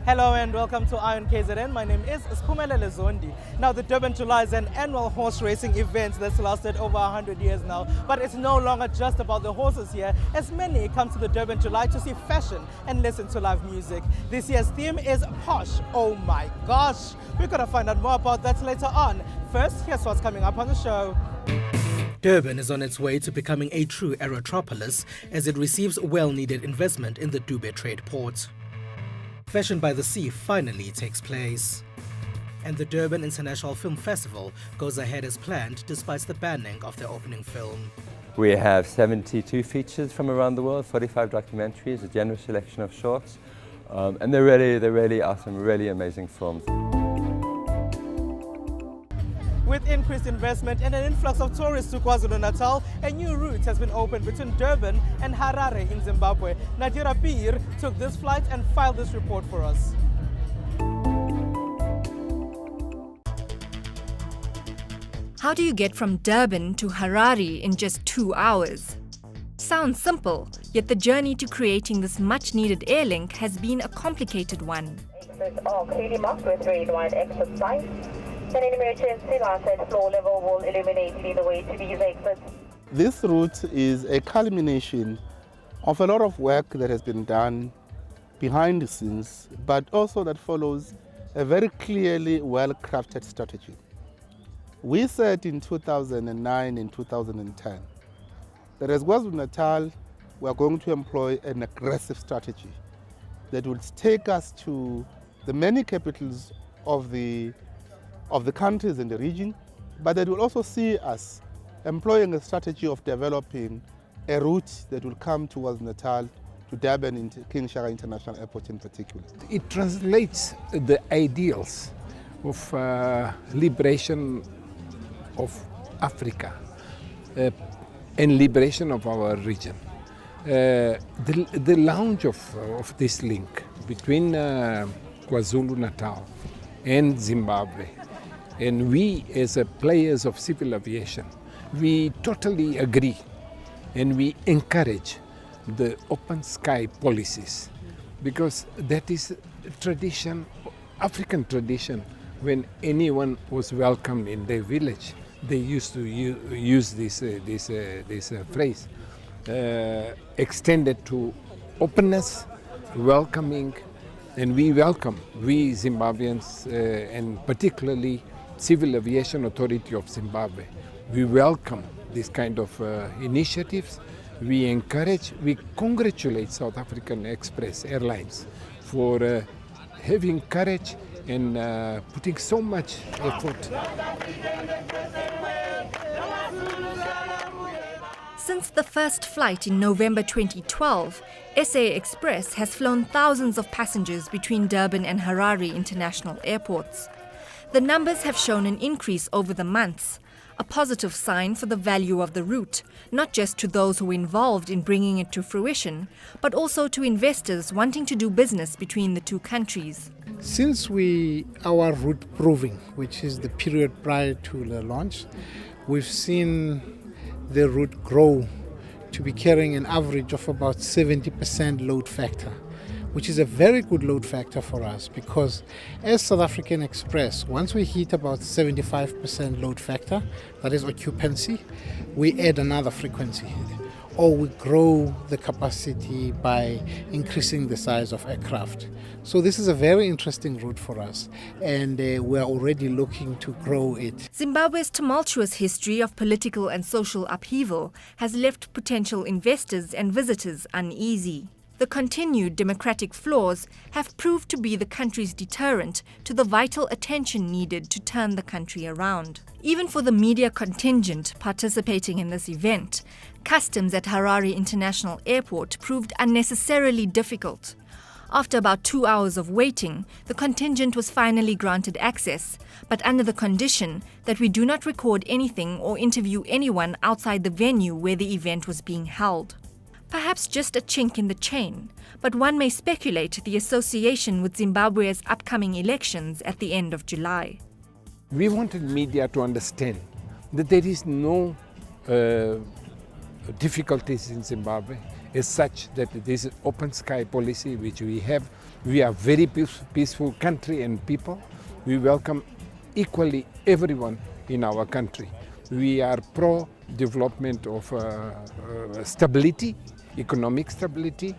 Hello and welcome to Iron KZN. My name is Spumelele Zondi. Now, the Durban July is an annual horse racing event that's lasted over 100 years now. But it's no longer just about the horses here, as many come to the Durban July to see fashion and listen to live music. This year's theme is Posh. Oh my gosh! We're going to find out more about that later on. First, here's what's coming up on the show. Durban is on its way to becoming a true aerotropolis as it receives well-needed investment in the Durban trade port. Fashion by the Sea finally takes place. And the Durban International Film Festival goes ahead as planned despite the banning of their opening film. We have 72 features from around the world, 45 documentaries, a generous selection of shorts, and they're really awesome, really amazing films. With increased investment and an influx of tourists to KwaZulu-Natal, a new route has been opened between Durban and Harare in Zimbabwe. Nadira Peer took this flight and filed this report for us. How do you get from Durban to Harare in just 2 hours? Sounds simple, yet the journey to creating this much-needed airlink has been a complicated one. Exits are clearly marked with red wide exit signs. An emergency light at floor level will illuminate the way to these exits. This route is a culmination of a lot of work that has been done behind the scenes, but also that follows a very clearly well-crafted strategy. We said in 2009 and 2010 that as KwaZulu-Natal, we are going to employ an aggressive strategy that will take us to the many capitals of the countries in the region, but that will also see us employing a strategy of developing a route that will come towards Natal, to Durban, into King Shaka International Airport in particular. It translates the ideals of liberation of Africa and liberation of our region. The launch of this link between KwaZulu-Natal and Zimbabwe, and we as players of civil aviation, we totally agree and we encourage the open sky policies, because that is tradition, African tradition. When anyone was welcomed in their village, they used to use this phrase, extended to openness, welcoming, and we welcome, we Zimbabweans, and particularly Civil Aviation Authority of Zimbabwe, we welcome this kind of initiatives. We encourage, we congratulate South African Express Airlines for having courage and putting so much effort. Since the first flight in November 2012, SA Express has flown thousands of passengers between Durban and Harare international airports. The numbers have shown an increase over the months, a positive sign for the value of the route, not just to those who were involved in bringing it to fruition, but also to investors wanting to do business between the two countries. Since our route proving, which is the period prior to the launch, we've seen the route grow to be carrying an average of about 70% load factor, which is a very good load factor for us, because as South African Express, once we hit about 75% load factor, that is occupancy, we add another frequency, or we grow the capacity by increasing the size of aircraft. So this is a very interesting route for us, and we're already looking to grow it. Zimbabwe's tumultuous history of political and social upheaval has left potential investors and visitors uneasy. The continued democratic flaws have proved to be the country's deterrent to the vital attention needed to turn the country around. Even for the media contingent participating in this event, customs at Harare International Airport proved unnecessarily difficult. After about 2 hours of waiting, the contingent was finally granted access, but under the condition that we do not record anything or interview anyone outside the venue where the event was being held. Perhaps just a chink in the chain, but one may speculate the association with Zimbabwe's upcoming elections at the end of July. We wanted media to understand that there is no difficulties in Zimbabwe as such, that this open sky policy which we have We are very peaceful country and people. We welcome equally everyone in our country. We are pro-development of stability, economic stability,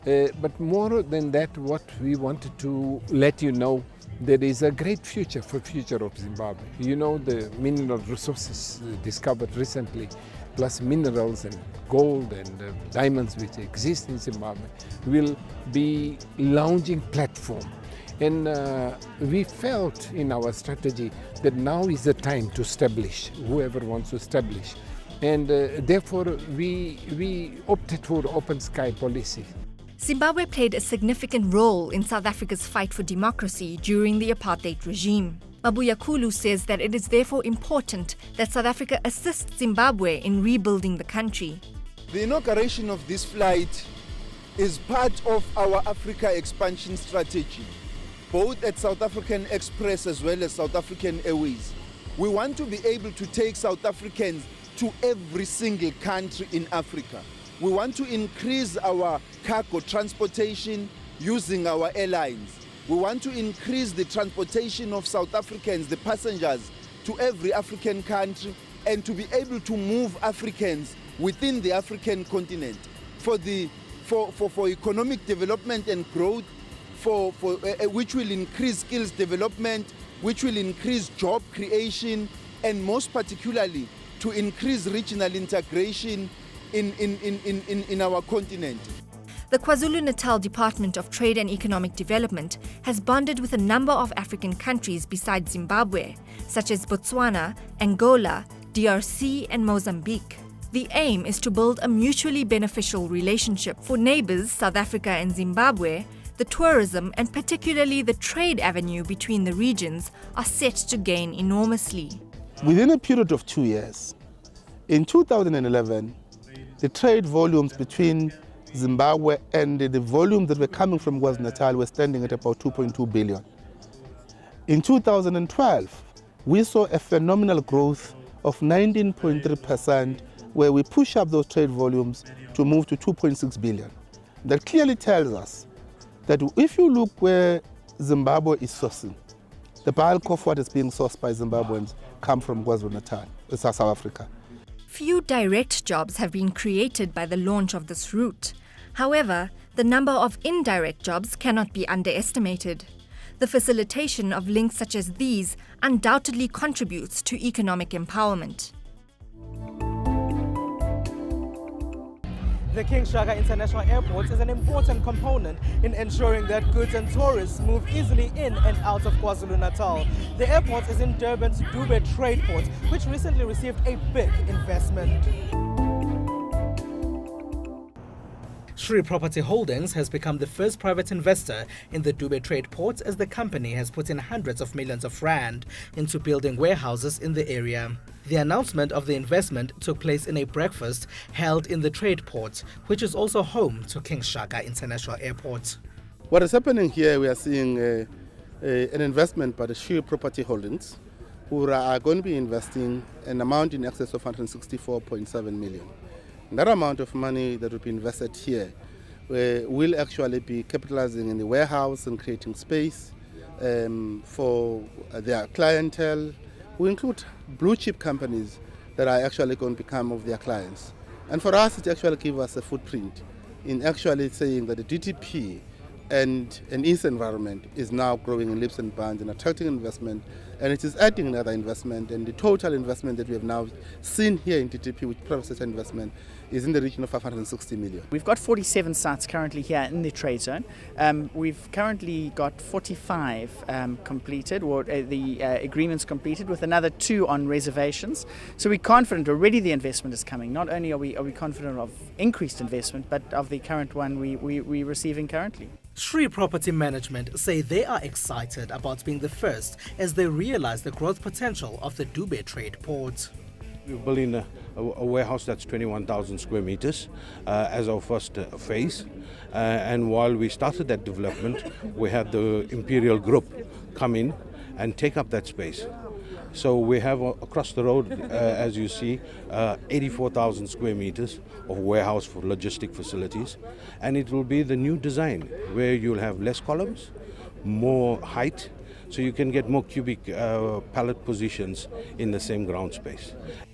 but more than that, what we wanted to let you know, there is a great future of Zimbabwe. You know, the mineral resources discovered recently, plus minerals and gold and diamonds which exist in Zimbabwe, will be launching platform. And we felt in our strategy that now is the time to establish, whoever wants to establish. And therefore, we opted for open sky policy. Zimbabwe played a significant role in South Africa's fight for democracy during the apartheid regime. Mabuya Kulu says that it is therefore important that South Africa assists Zimbabwe in rebuilding the country. The inauguration of this flight is part of our Africa expansion strategy, both at South African Express as well as South African Airways. We want to be able to take South Africans to every single country in Africa. We want to increase our cargo transportation using our airlines. We want to increase the transportation of South Africans, the passengers, to every African country, and to be able to move Africans within the African continent for economic development and growth, which will increase skills development, which will increase job creation, and most particularly to increase regional integration in our continent. The KwaZulu-Natal Department of Trade and Economic Development has bonded with a number of African countries besides Zimbabwe, such as Botswana, Angola, DRC and Mozambique. The aim is to build a mutually beneficial relationship. For neighbors, South Africa and Zimbabwe, the tourism and particularly the trade avenue between the regions are set to gain enormously. Within a period of 2 years, in 2011, the trade volumes between Zimbabwe and the volumes that were coming from KwaZulu-Natal were standing at about 2.2 billion. In 2012, we saw a phenomenal growth of 19.3%, where we push up those trade volumes to move to 2.6 billion. That clearly tells us that if you look where Zimbabwe is sourcing, the bulk of what is being sourced by Zimbabweans come from KwaZulu-Natal, South Africa. Few direct jobs have been created by the launch of this route. However, the number of indirect jobs cannot be underestimated. The facilitation of links such as these undoubtedly contributes to economic empowerment. The King Shaka International Airport is an important component in ensuring that goods and tourists move easily in and out of KwaZulu-Natal. The airport is in Durban's Durban Trade Port, which recently received a big investment. Shri Property Holdings has become the first private investor in the Durban Trade Port, as the company has put in hundreds of millions of rand into building warehouses in the area. The announcement of the investment took place in a breakfast held in the trade port, which is also home to King Shaka International Airport. What is happening here, we are seeing an investment by the Shri Property Holdings, who are going to be investing an amount in excess of 164.7 million. That amount of money that will be invested here will actually be capitalizing in the warehouse and creating space for their clientele, who include blue chip companies that are actually going to become of their clients. And for us, it actually gives us a footprint in actually saying that the DTP and an east environment is now growing in leaps and bounds and attracting investment, and it is adding another investment, and the total investment that we have now seen here in DTP, with private sector investment, is in the region of 560 million. We've got 47 sites currently here in the trade zone. We've currently got 45 completed, or the agreements completed, with another 2 on reservations. So we're confident already the investment is coming. Not only are we confident of increased investment, but of the current one we're receiving currently. Shri Property Management say they are excited about being the first as they realize the growth potential of the Durban Trade Port. We're building a warehouse that's 21,000 square meters as our first phase. And while we started that development, we had the Imperial Group come in and take up that space. So we have across the road, as you see, 84,000 square meters of warehouse for logistic facilities. And it will be the new design where you'll have less columns, more height, so you can get more cubic pallet positions in the same ground space.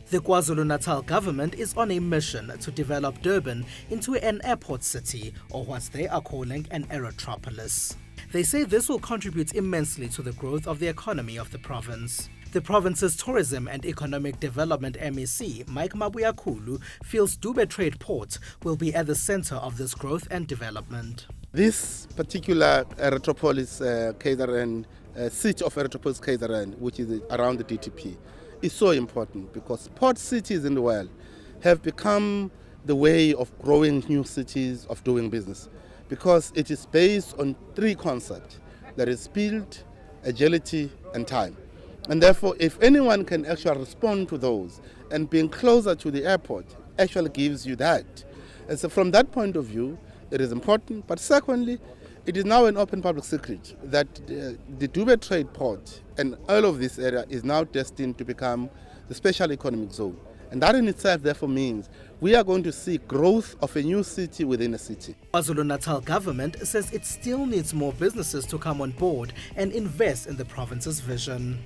The KwaZulu-Natal government is on a mission to develop Durban into an airport city, or what they are calling an aerotropolis. They say this will contribute immensely to the growth of the economy of the province. The province's Tourism and Economic Development MEC, Mike Mabuyakulu, feels Durban Trade Port will be at the center of this growth and development. This particular aerotropolis KZN, city of aerotropolis KZN, which is around the DTP, is so important because port cities in the world have become the way of growing new cities, of doing business, because it is based on three concepts. There is speed, agility, and time. And therefore, if anyone can actually respond to those, and being closer to the airport actually gives you that. And so from that point of view, it is important. But secondly, it is now an open public secret that the Durban Trade Port and all of this area is now destined to become the special economic zone. And that in itself therefore means we are going to see growth of a new city within a city. KwaZulu-Natal government says it still needs more businesses to come on board and invest in the province's vision.